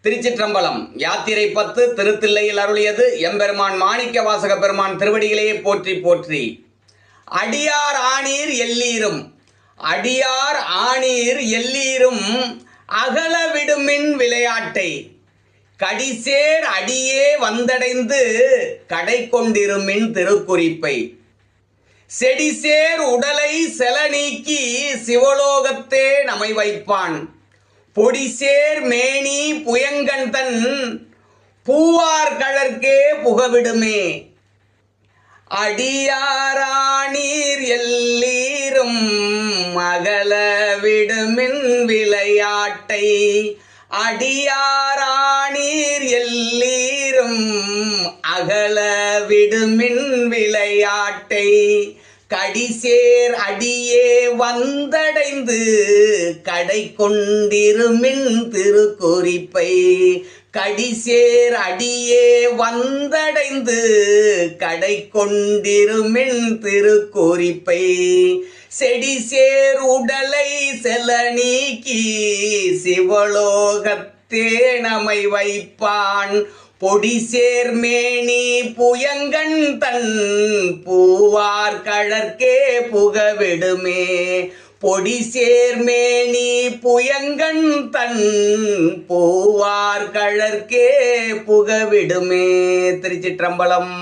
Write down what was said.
திருச்சிற்றம்பலம். யாத்திரை 10 திருத்தில்லையில் அருளியது எம்பெருமான் மாணிக்க வாசக பெருமான் திருவடிகளையே போற்றி போற்றி. அடியார் ஆணீர் எல்லீரும் அடியார் ஆணீர் எல்லீரும் அகல விடுமின் விளையாட்டை கடிசேர் அடியே வந்தடைந்து கடை கொண்டிருமின் திருக்குறிப்பை செடிசேர் உடலை செல நீக்கி சிவலோகத்தே நமை வைப்பான் பொடிசேர் மேனி புயங்கன் தன் பூவார் கழற்கே புகவிடுமே. அடியாராணீர் எல்லீரும் அகல விடுமின் விளையாட்டை அடியாராணீர் எல்லீரும் அகல விடுமின் விளையாட்டை கடிசேர் அடியே வந்தடைந்து கடை கொண்டிருமின் திருக்குறிப்பை கடிசேர் அடியே வந்தடைந்து கடை கொண்டிருமின் திருக்குறிப்பை செடிசேர் உடலை செல நீக்கி சிவலோகத்தே நமை வைப்பான் பொடிசேர் மேனி புயங்கன் தன் பூவார் கழற்கே புகவிடுமே. பொடிசேர் மேனி புயங்கன் தன் பூவார் கழற்கே புகவிடுமே. திருச்சிற்றம்பலம்.